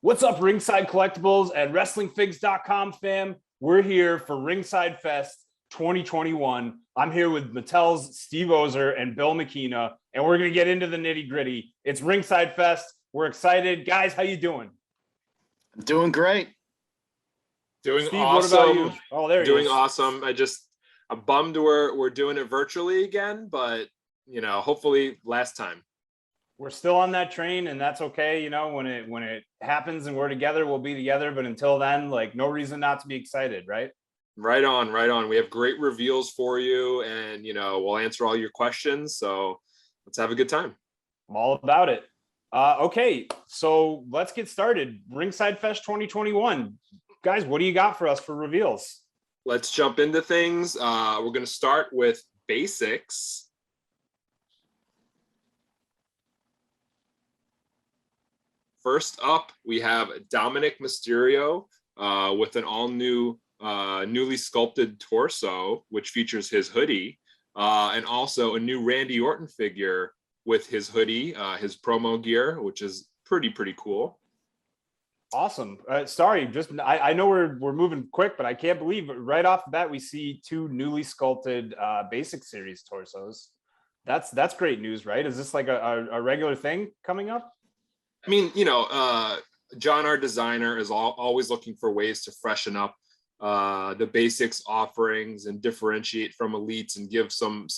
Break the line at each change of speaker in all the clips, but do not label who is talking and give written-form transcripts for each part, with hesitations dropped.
What's up, Ringside Collectibles and WrestlingFigs.com fam? We're here for Ringside Fest 2021. I'm here with Mattel's Steve Ozer and Bill Miekina, and we're going to get into the nitty gritty. It's Ringside Fest. We're excited. Guys, how you doing?
I'm doing great.
Doing
Steve,
awesome.
What about you? Oh, there he
doing
is.
awesome. I'm bummed we're doing it virtually again, but hopefully last time.
We're still on that train, and that's okay. When it happens and we're together, we'll be together. But until then, no reason not to be excited, right?
Right on. We have great reveals for you, and we'll answer all your questions. So let's have a good time.
I'm all about it. Okay, so let's get started. Ringside Fest 2021. Guys, what do you got for us for reveals?
Let's jump into things. We're going to start with basics. First up, we have Dominic Mysterio with an all-new, newly sculpted torso, which features his hoodie, and also a new Randy Orton figure with his hoodie, his promo gear, which is pretty cool.
Awesome. Sorry, I know we're moving quick, but I can't believe right off the bat we see two newly sculpted Basic Series torsos. That's great news, right? Is this like a regular thing coming up?
I mean, John, our designer, is always looking for ways to freshen up the basics offerings and differentiate from elites and give some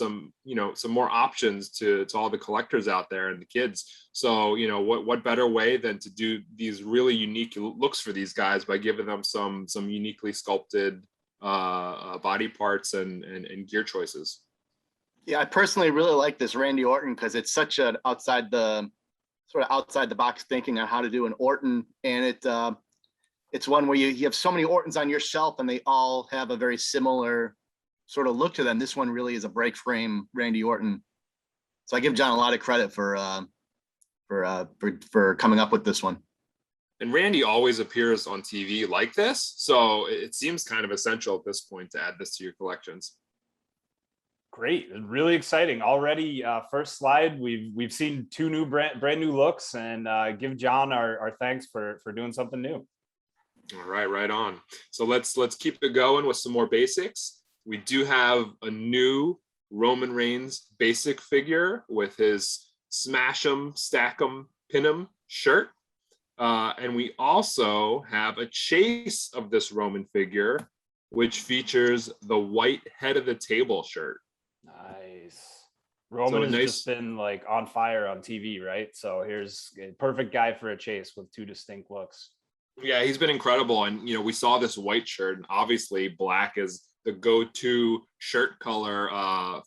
more options to all the collectors out there and the kids. So, what better way than to do these really unique looks for these guys by giving them some uniquely sculpted body parts and gear choices.
Yeah, I personally really like this Randy Orton because it's such an outside the box thinking on how to do an Orton, and it's one where you have so many Ortons on your shelf and they all have a very similar sort of look to them. This one really is a break frame Randy Orton. So I give John a lot of credit for coming up with this one.
And Randy always appears on TV like this, so it seems kind of essential at this point to add this to your collections.
Great, really exciting already. First slide, we've seen two new brand new looks, and give John our thanks for doing something new.
All right on. So let's keep it going with some more basics. We do have a new Roman Reigns basic figure with his smash 'em, stack 'em, pin 'em shirt, and we also have a chase of this Roman figure, which features the white head of the table shirt.
Nice. Roman has just been on fire on TV, right? So here's a perfect guy for a chase with two distinct looks.
Yeah, he's been incredible. And, we saw this white shirt, and obviously black is the go-to shirt color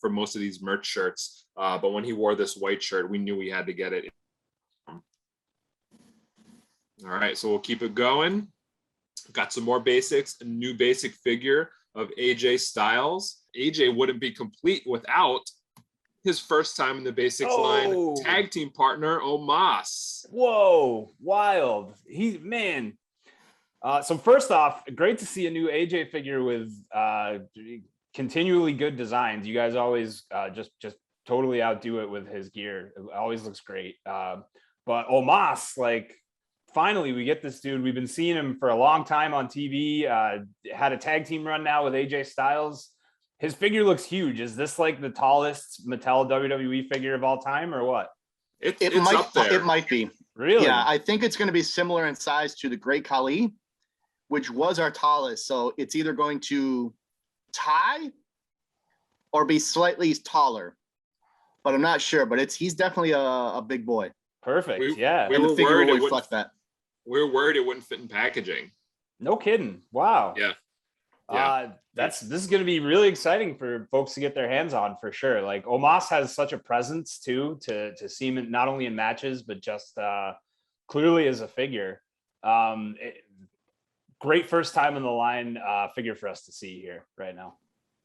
for most of these merch shirts. But when he wore this white shirt, we knew we had to get it. All right, so we'll keep it going. Got some more basics, a new basic figure of AJ Styles. AJ wouldn't be complete without his first time in the basics line tag team partner, Omos.
Whoa, wild. So first off, great to see a new AJ figure with continually good designs. You guys always just totally outdo it with his gear. It always looks great. But Omos, finally we get this dude. We've been seeing him for a long time on TV. Had a tag team run now with AJ Styles. His figure looks huge. Is this the tallest Mattel WWE figure of all time, or what?
It's up there.
It might be.
Really?
Yeah, I think it's going to be similar in size to the Great Khali, which was our tallest. So it's either going to tie or be slightly taller, but I'm not sure. But he's definitely a big boy.
Perfect.
We
The figure will reflect that.
We were worried it wouldn't fit in packaging.
No kidding. Wow.
Yeah.
This is going to be really exciting for folks to get their hands on for sure. Omos has such a presence too to see him not only in matches but just clearly as a figure. Great first time in the line figure for us to see here right now.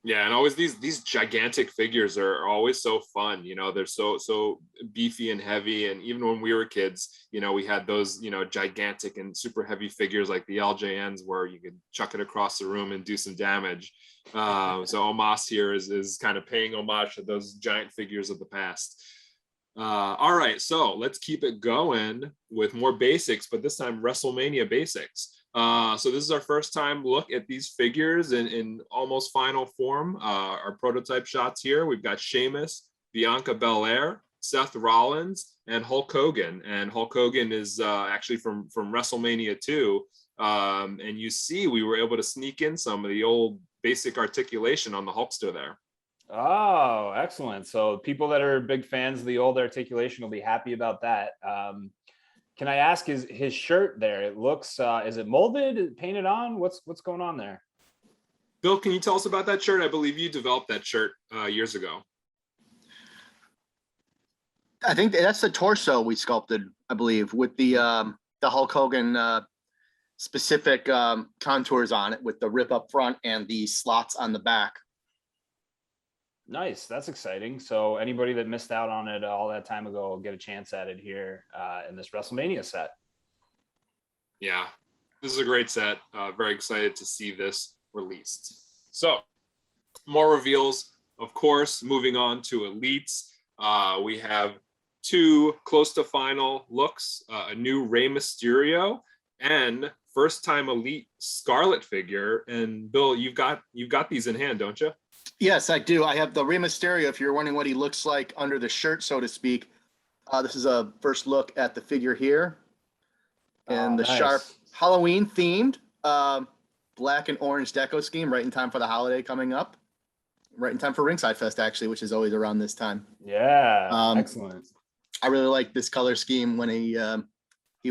Yeah, and always these gigantic figures are always so fun. They're so beefy and heavy. And even when we were kids, we had those, gigantic and super heavy figures like the LJNs where you could chuck it across the room and do some damage. So Omos here is kind of paying homage to those giant figures of the past. All right, so let's keep it going with more basics, but this time WrestleMania Basics. So this is our first time look at these figures in almost final form. Our prototype shots here. We've got Sheamus, Bianca Belair, Seth Rollins, and Hulk Hogan. And Hulk Hogan is actually from WrestleMania 2. And you see we were able to sneak in some of the old basic articulation on the Hulkster there.
Oh, excellent. So people that are big fans of the old articulation will be happy about that. Can I ask, is his shirt there? It looks, is it molded, painted on? What's going on there?
Bill, can you tell us about that shirt? I believe you developed that shirt years ago.
I think that's the torso we sculpted, I believe, with the Hulk Hogan specific contours on it, with the rip up front and the slots on the back.
Nice. That's exciting. So anybody that missed out on it all that time ago will get a chance at it here in this WrestleMania set.
Yeah, this is a great set. Very excited to see this released. So more reveals, of course. Moving on to Elites, we have 2 close to final looks, a new Rey Mysterio and first time Elite Scarlet figure. And Bill, you've got these in hand, don't you?
Yes, I do. I have the Rey Mysterio, if you're wondering what he looks like under the shirt, so to speak. This is a first look at the figure here. And the
nice.
sharp Halloween themed black and orange deco scheme, right in time for the holiday coming up. Right in time for Ringside Fest, actually, which is always around this time.
Yeah, excellent.
I really like this color scheme when he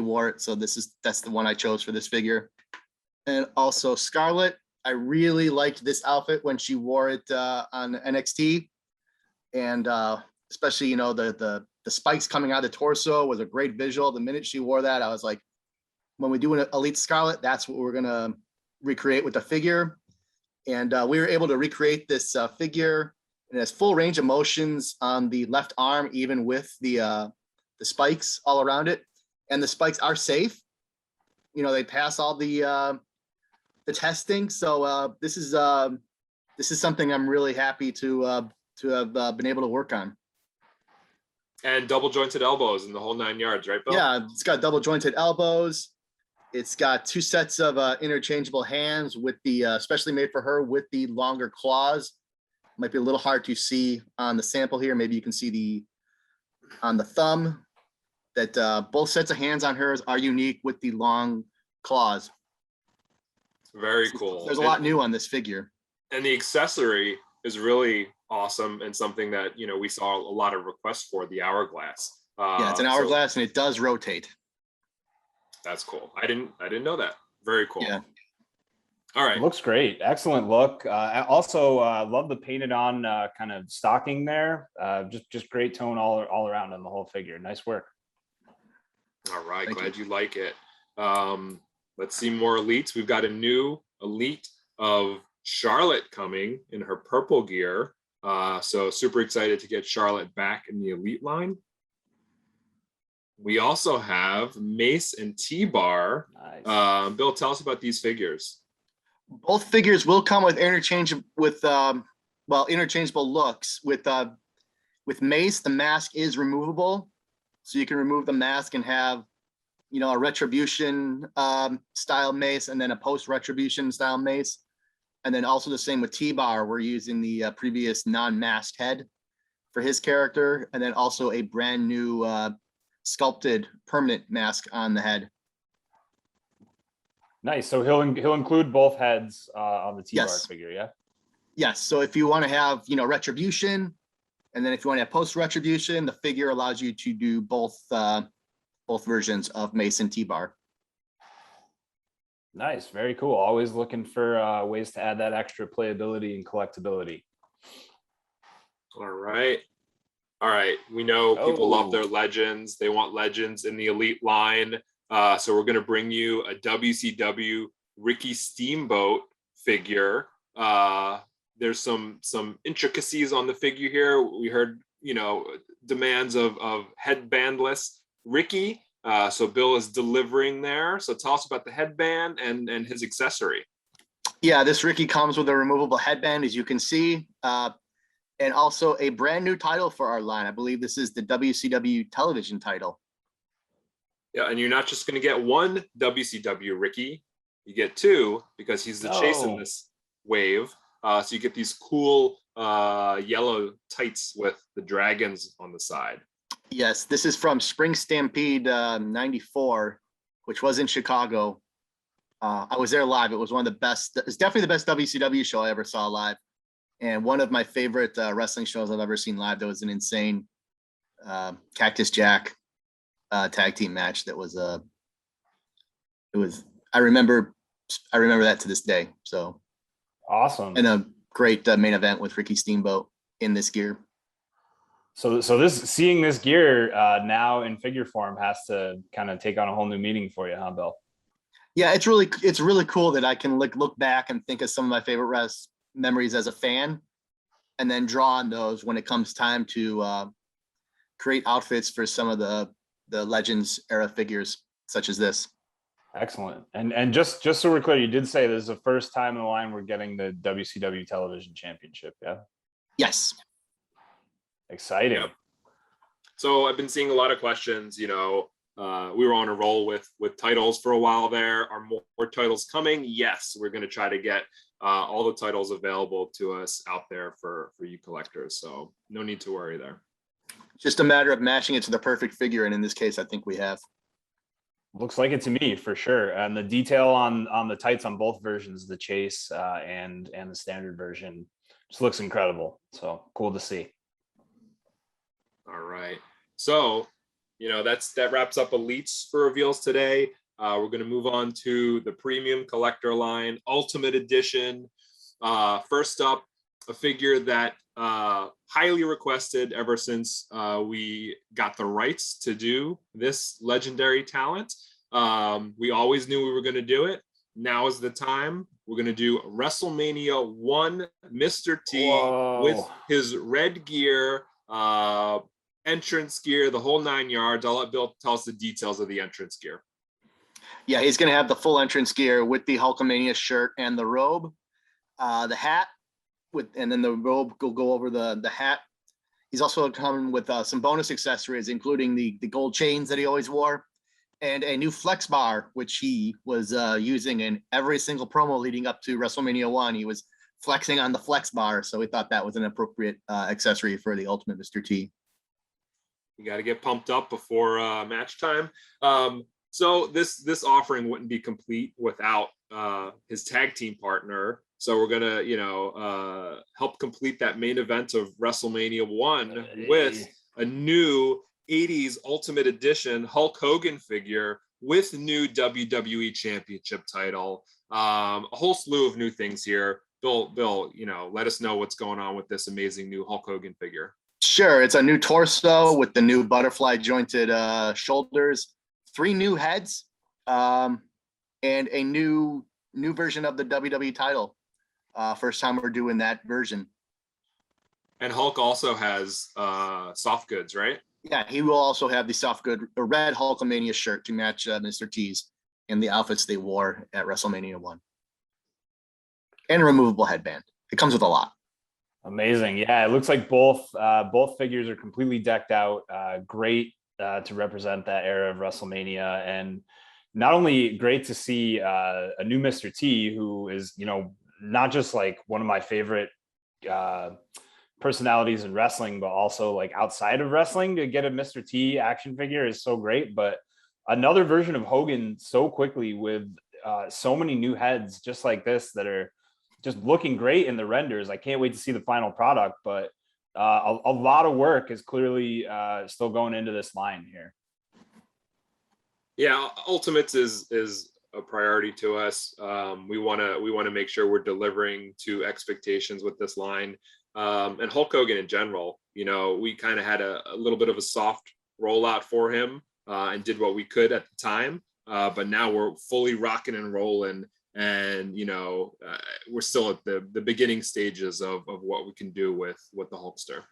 wore it. So that's the one I chose for this figure. And also Scarlet. I really liked this outfit when she wore it on NXT, and especially the spikes coming out of the torso was a great visual. The minute she wore that, I was like, when we do an Elite Scarlet, that's what we're gonna recreate with the figure. And we were able to recreate this figure, and it has full range of motions on the left arm, even with the spikes all around it. And the spikes are safe. They pass all the testing. So this is something I'm really happy to have been able to work on.
And double jointed elbows in the whole 9 yards, right, Bill?
Yeah, it's got double jointed elbows. It's got 2 sets of interchangeable hands with the especially made for her with the longer claws. Might be a little hard to see on the sample here. Maybe you can see on the thumb that both sets of hands on hers are unique with the long claws.
Very cool.
There's a lot new on this figure.
And the accessory is really awesome and something that, we saw a lot of requests for, the hourglass.
Yeah, it's an hourglass and it does rotate.
That's cool. I didn't know that. Very cool.
Yeah.
All right.
Looks great. Excellent look. I also love the painted on kind of stocking there. Just great tone all around on the whole figure. Nice work.
All right.
Thank
Glad you like it. Let's see more Elites. We've got a new Elite of Charlotte coming in her purple gear. So super excited to get Charlotte back in the Elite line. We also have Mace and T-Bar.
Nice.
Bill, tell us about these figures.
Both figures will come with interchangeable looks. With Mace, the mask is removable, so you can remove the mask and have a Retribution style Mace and then a post-Retribution style Mace. And then also the same with T-Bar. We're using the previous non-masked head for his character, and then also a brand new sculpted permanent mask on the head.
Nice. So he'll include both heads on the T-Bar figure, yeah?
Yes. So if you want to have, Retribution, and then if you want to have post-Retribution, the figure allows you to do both versions of Mace and T-Bar.
Nice. Very cool. Always looking for ways to add that extra playability and collectability.
All right. We know people love their legends. They want legends in the Elite line. So we're going to bring you a WCW Ricky Steamboat figure. There's some intricacies on the figure here. We heard, demands of headbandless Ricky. So Bill is delivering there. So tell us about the headband and his accessory.
Yeah, this Ricky comes with a removable headband, as you can see. And also a brand new title for our line. I believe this is the WCW television title.
Yeah, and you're not just going to get one WCW Ricky, you get two because he's the chase in this wave. So you get these cool yellow tights with the dragons on the side.
Yes, this is from Spring Stampede 94, which was in Chicago. I was there live. It was one of the best. It's definitely the best WCW show I ever saw live. And one of my favorite wrestling shows I've ever seen live. That was an insane Cactus Jack tag team match. That was I remember that to this day. So
awesome.
And a great main event with Ricky Steamboat in this gear.
So seeing this gear now in figure form has to kind of take on a whole new meaning for you, huh, Bill?
Yeah, it's really cool that I can look back and think of some of my favorite memories as a fan, and then draw on those when it comes time to create outfits for some of the Legends era figures such as this.
Excellent. And just so we're clear, you did say this is the first time in the line we're getting the WCW Television Championship, yeah?
Yes.
Exciting.
Yeah. So I've been seeing a lot of questions. We were on a roll with titles for a while there. Are more titles coming? Yes, we're going to try to get all the titles available to us out there for you collectors. So no need to worry there.
Just a matter of matching it to the perfect figure, and in this case, I think we have.
Looks like it to me, for sure. And the detail on the tights on both versions, the chase and the standard version, just looks incredible. So cool to see.
All right. So, that wraps up Elites for reveals today. We're going to move on to the premium collector line, Ultimate Edition. First up, a figure that highly requested ever since we got the rights to do this legendary talent. We always knew we were going to do it. Now is the time. We're going to do WrestleMania 1 Mr. T with his red gear, entrance gear, the whole 9 yards. I'll let Bill tell us the details of the entrance gear.
Yeah, he's going to have the full entrance gear with the Hulkamania shirt and the robe, the hat, and then the robe will go over the hat. He's also coming with some bonus accessories, including the gold chains that he always wore, and a new flex bar, which he was using in every single promo leading up to WrestleMania 1. He was flexing on the flex bar, so we thought that was an appropriate accessory for the Ultimate Mr. T.
You got to get pumped up before match time. So this offering wouldn't be complete without his tag team partner. So we're gonna, help complete that main event of WrestleMania 1 with a new 80s Ultimate Edition Hulk Hogan figure with new WWE Championship title. A whole slew of new things here. Bill, let us know what's going on with this amazing new Hulk Hogan figure.
Sure, it's a new torso with the new butterfly jointed shoulders, 3 new heads, and a new version of the WWE title. First time we're doing that version.
And Hulk also has soft goods, right?
Yeah, he will also have the soft good red Hulkamania shirt to match Mr. T's and the outfits they wore at WrestleMania 1. And a removable headband. It comes with a lot.
Amazing. Yeah, it looks like both figures are completely decked out. Great to represent that era of WrestleMania. And not only great to see a new Mr. T, who is, not just like one of my favorite personalities in wrestling, but also like outside of wrestling. To get a Mr. T action figure is so great. But another version of Hogan so quickly with so many new heads just like this that are just looking great in the renders. I can't wait to see the final product, but a lot of work is clearly still going into this line here.
Yeah, Ultimates is a priority to us. We want to make sure we're delivering to expectations with this line. And Hulk Hogan in general, we kind of had a little bit of a soft rollout for him and did what we could at the time. But now we're fully rocking and rolling. And, we're still at the beginning stages of what we can do with the Hulkster.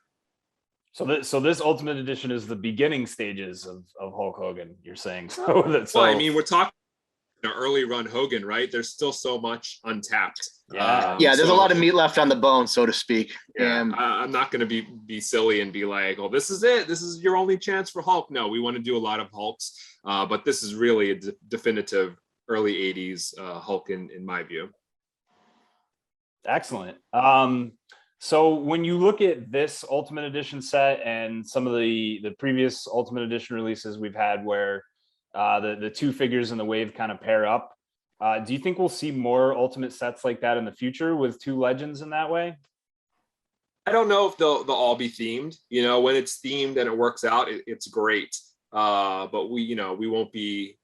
So this Ultimate Edition is the beginning stages of Hulk Hogan, you're saying. So
Well, I mean, we're talking early run Hogan, right? There's still so much untapped.
Yeah.
Yeah, there's a lot of meat left on the bone, so to speak.
Yeah,
And
I'm not going to be silly and be like, oh, this is it. This is your only chance for Hulk. No, we want to do a lot of Hulks, but this is really a definitive early 80s Hulk in my view.
Excellent. So when you look at this Ultimate Edition set and some of the previous Ultimate Edition releases we've had where the two figures in the wave kind of pair up, do you think we'll see more Ultimate sets like that in the future with two legends in that way?
I don't know if they'll all be themed. You know, when it's themed and it works out, it's great. But we won't be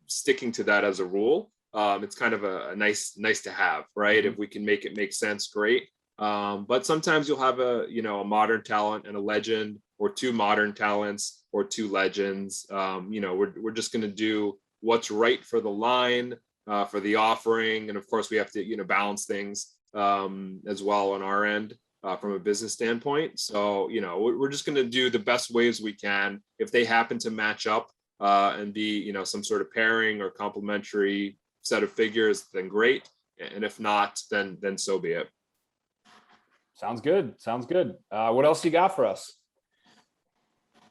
sticking to that as a rule. It's kind of a nice to have, right?
Mm-hmm.
If we can make it make sense, great. But sometimes you'll have a modern talent and a legend, or two modern talents or two legends. We're just going to do what's right for the line, for the offering, and of course we have to balance things as well on our end from a business standpoint. So we're just going to do the best ways we can. If they happen to match up and be some sort of pairing or complementary set of figures, then great. And if not, then so be it.
Sounds good. What else you got for us?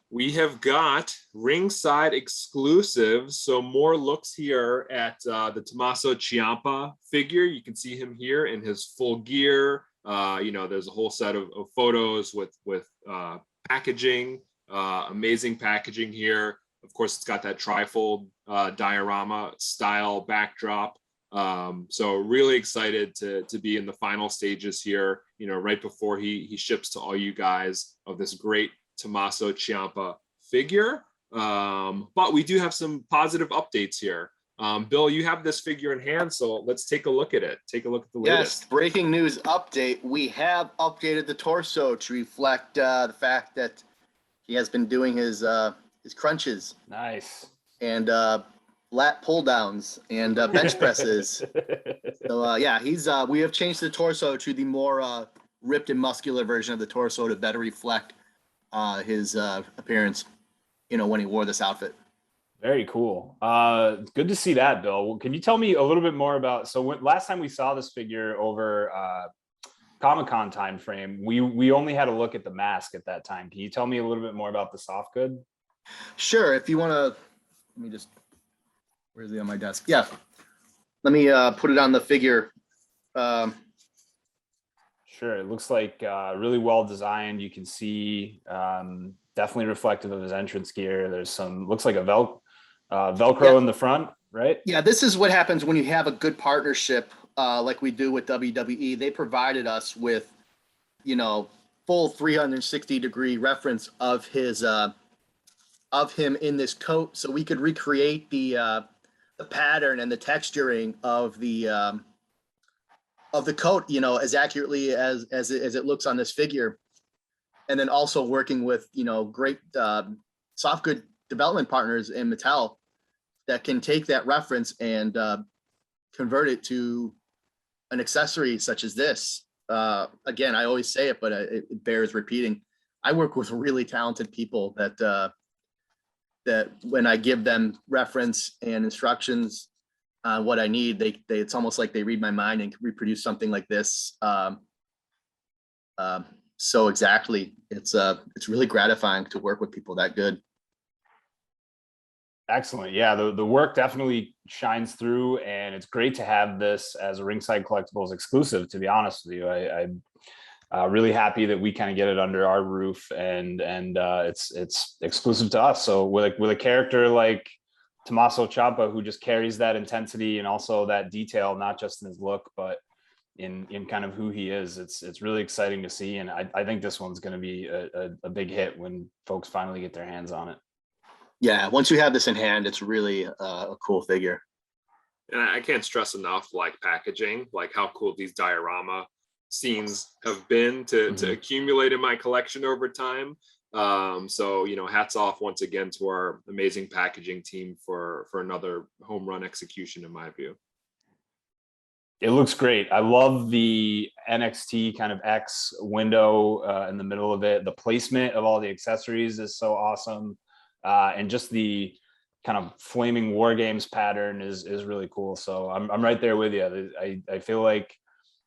We have got ringside exclusives. So more looks here at the Tommaso Ciampa figure. You can see him here in his full gear. There's a whole set of photos with packaging, amazing packaging here. Of course, it's got that trifold diorama style backdrop. So really excited to be in the final stages here, right before he ships to all you guys of this great Tommaso Ciampa figure. But we do have some positive updates here. Bill, you have this figure in hand, so let's take a look at it. Take a look at the latest.
yes, breaking news update. We have updated the torso to reflect the fact that he has been doing his crunches.
Nice.
And lat pull downs and bench presses. So we have changed the torso to the more ripped and muscular version of the torso to better reflect his appearance, when he wore this outfit.
Very cool. Good to see that, Bill. Can you tell me a little bit more about, last time we saw this figure over Comic-Con time frame, we only had a look at the mask at that time. Can you tell me a little bit more about the soft good?
Sure. If you want to, let me just, where's it on my desk? Yeah. Let me put it on the figure.
Sure. It looks like really well designed. You can see definitely reflective of his entrance gear. There's looks like a Velcro in the front, right?
Yeah, this is what happens when you have a good partnership like we do with WWE. They provided us with, full 360-degree reference of his of him in this coat, so we could recreate the pattern and the texturing of the coat, as accurately as it looks on this figure. And then also working with, great soft good development partners in Mattel that can take that reference and convert it to an accessory such as this. Again, I always say it, but it bears repeating. I work with really talented people that when I give them reference and instructions on what I need, it's almost like they read my mind and can reproduce something like this. So exactly, it's really gratifying to work with people that good.
Excellent. Yeah, the work definitely shines through, and it's great to have this as a Ringside Collectibles exclusive, to be honest with you. I'm really happy that we kind of get it under our roof, and it's exclusive to us. So with a character like Tommaso Ciampa, who just carries that intensity and also that detail, not just in his look, but in kind of who he is, it's really exciting to see. And I think this one's going to be a big hit when folks finally get their hands on it.
Yeah, once you have this in hand, it's really a cool figure.
And I can't stress enough, like packaging, like how cool these diorama scenes have been to accumulate in my collection over time. So hats off once again to our amazing packaging team for another home run execution, in my view.
It looks great. I love the NXT kind of X window in the middle of it. The placement of all the accessories is so awesome. And just the kind of flaming war games pattern is really cool. So I'm right there with you. I feel like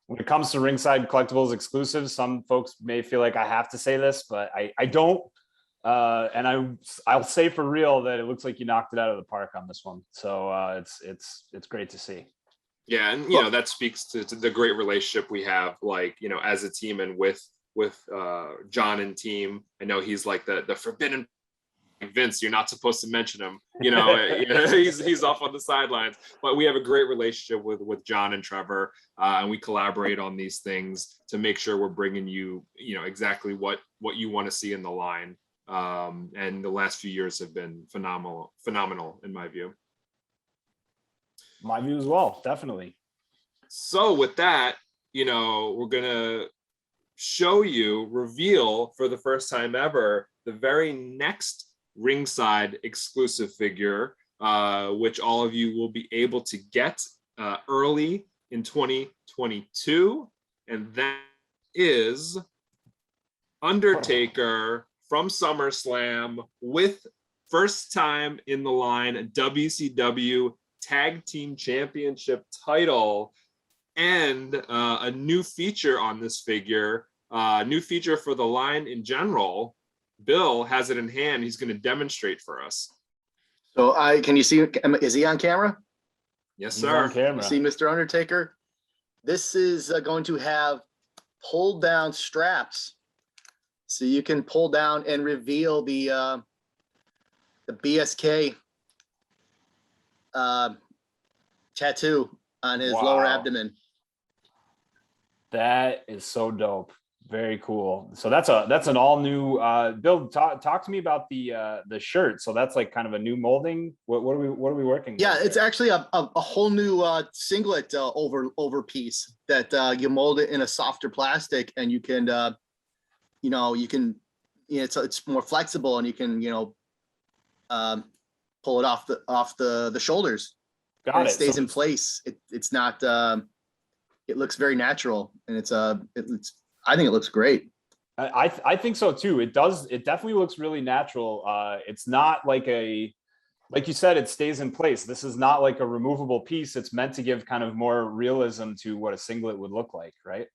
when it comes to Ringside Collectibles exclusives, some folks may feel like I have to say this, but I don't. And I'll say for real that it looks like you knocked it out of the park on this one. So it's great to see.
Yeah, and you know that speaks to the great relationship we have, like, you know, as a team and with John and team. I know he's like the forbidden Vince. You're not supposed to mention him. You know, he's off on the sidelines. But we have a great relationship with John and Trevor, and we collaborate on these things to make sure we're bringing you, you know, exactly what you want to see in the line. And the last few years have been phenomenal in my view.
My view as well, definitely.
So with that, you know, we're gonna reveal for the first time ever the very next Ringside exclusive figure, which all of you will be able to get early in 2022, and that is Undertaker from SummerSlam with first time in the line WCW Tag Team Championship title, and a new feature on this figure, new feature for the line in general. Bill has it in hand. He's going to demonstrate for us.
So can you see, is he on camera?
Yes,
He's
sir.
on camera.
You see Mr. Undertaker? This is going to have pull down straps. So you can pull down and reveal the BSK tattoo on his lower abdomen.
That is so dope. Very cool. So that's an all new. Bill, talk to me about the shirt. So that's like kind of a new molding. What are we working with?
Yeah, it's actually a whole new singlet over piece that you mold it in a softer plastic, and you can it's more flexible, and you can pull it off the shoulders.
Got it.
It stays in place. It's not. It looks very natural, and I think it looks great.
I think so too. It does. It definitely looks really natural. It's not like you said, it stays in place. This is not like a removable piece. It's meant to give kind of more realism to what a singlet would look like, right?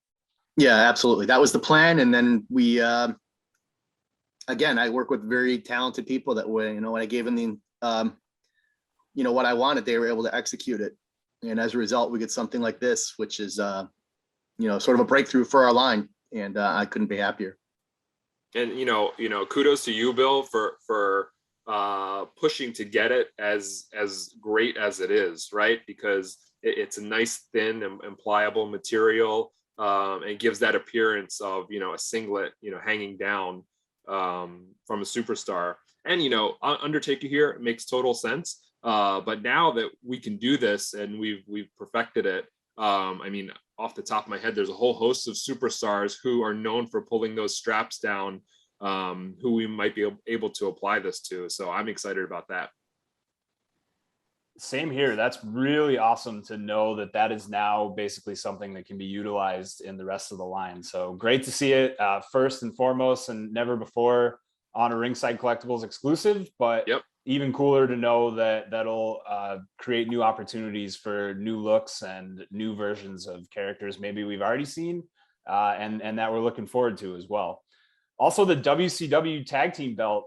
Yeah, absolutely. That was the plan. And then we, again, I work with very talented people that when I gave them what I wanted, they were able to execute it. And as a result, we get something like this, which is, sort of a breakthrough for our line. And I couldn't be happier.
And kudos to you, Bill, for pushing to get it as great as it is, right? Because it's a nice thin and pliable material, and gives that appearance of a singlet hanging down from a superstar. And Undertaker here, it makes total sense. But now that we can do this and we've perfected it, off the top of my head, there's a whole host of superstars who are known for pulling those straps down, who we might be able to apply this to. So I'm excited about that.
Same here. That's really awesome to know that is now basically something that can be utilized in the rest of the line. So great to see it first and foremost, and never before on a Ringside Collectibles exclusive, but
yep.
Even cooler to know that'll create new opportunities for new looks and new versions of characters maybe we've already seen, and that we're looking forward to as well. Also, the WCW tag team belt,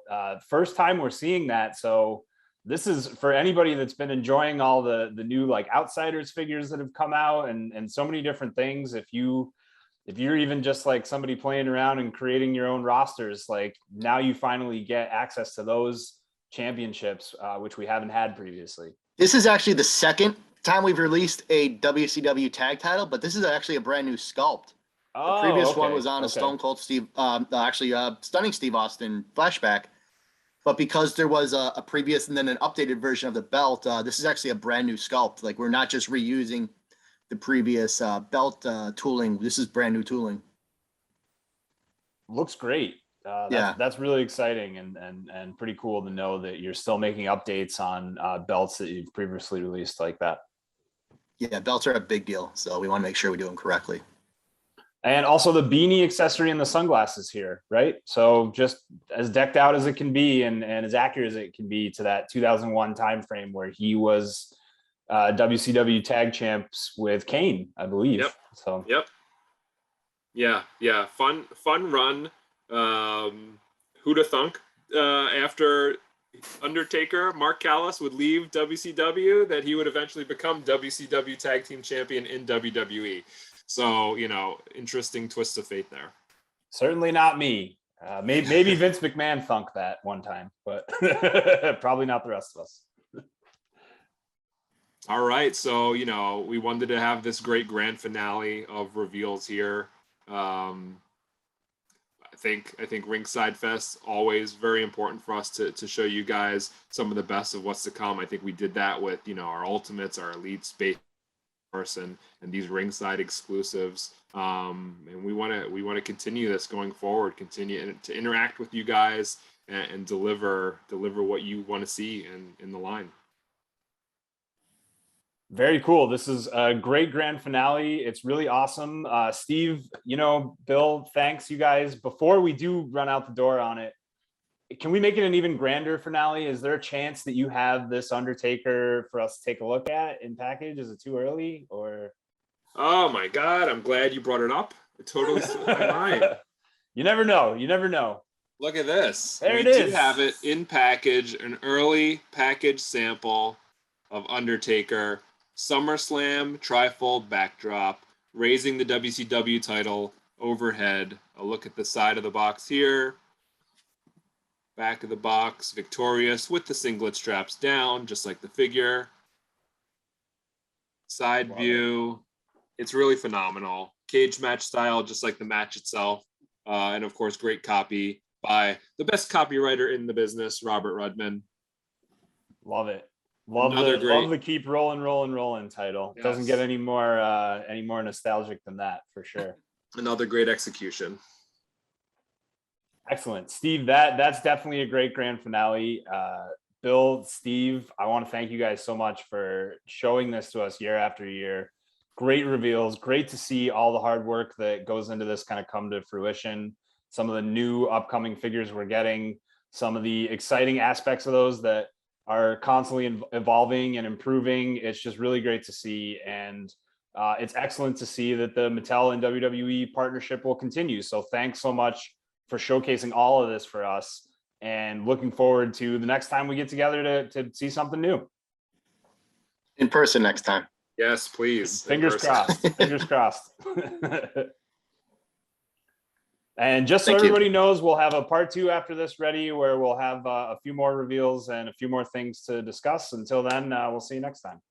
first time we're seeing that. So this is for anybody that's been enjoying all the new like Outsiders figures that have come out and so many different things. If you're even just like somebody playing around and creating your own rosters, like now you finally get access to those championships, which we haven't had previously.
This is actually the second time we've released a WCW tag title, but this is actually a brand new sculpt. The previous one was on a Stone Cold Steve, Stunning Steve Austin flashback. But because there was a previous and then an updated version of the belt, this is actually a brand new sculpt. Like, we're not just reusing the previous belt tooling. This is brand new tooling.
Looks great. That's really exciting and pretty cool to know that you're still making updates on belts that you've previously released like that.
Yeah, belts are a big deal, so we want to make sure we do them correctly.
And also the beanie accessory and the sunglasses here, right? So just as decked out as it can be and as accurate as it can be to that 2001 timeframe where he was WCW tag champs with Kane, I believe.
Yep.
So
Yep. Yeah. Fun run. Who'da thunk after Undertaker, Mark Callis would leave WCW, that he would eventually become WCW Tag Team Champion in WWE. So, interesting twist of fate there.
certainly not me. Maybe Vince McMahon thunk that one time, but probably not the rest of us.
All right. So, we wanted to have this great grand finale of reveals here. I think Ringside Fest, always very important for us to show you guys some of the best of what's to come. I think we did that with, our Ultimates, our Elite Space Person, and these Ringside exclusives. And we want to continue this going forward, continue to interact with you guys and deliver what you want to see in the line.
Very cool. This is a great grand finale. It's really awesome. Steve, Bill, thanks you guys. Before we do run out the door on it, can we make it an even grander finale? Is there a chance that you have this Undertaker for us to take a look at in package? Is it too early or?
Oh my God. I'm glad you brought it up. It totally slipped my mind.
You never know. You never know.
Look at this.
There it
We
is.
do have it in package, an early package sample of Undertaker, SummerSlam trifold backdrop, raising the WCW title overhead. A look at the side of the box here. Back of the box, victorious with the singlet straps down, just like the figure. Side view. It's really phenomenal. Cage match style, just like the match itself. And of course, great copy by the best copywriter in the business, Robert Rudman.
Love it. Love the keep rolling title. Yes. Doesn't get any more nostalgic than that for sure.
Another great execution.
Excellent. Steve, that's definitely a great grand finale. Bill, Steve, I want to thank you guys so much for showing this to us year after year. Great reveals. Great to see all the hard work that goes into this kind of come to fruition. Some of the new upcoming figures we're getting, some of the exciting aspects of those that are constantly evolving and improving. It's just really great to see. And it's excellent to see that the Mattel and WWE partnership will continue. So thanks so much for showcasing all of this for us, and looking forward to the next time we get together to see something new.
In person next time.
Yes, please.
Fingers crossed. Fingers crossed. And just so everybody knows, we'll have a part 2 after this ready, where we'll have a few more reveals and a few more things to discuss. Until then, we'll see you next time.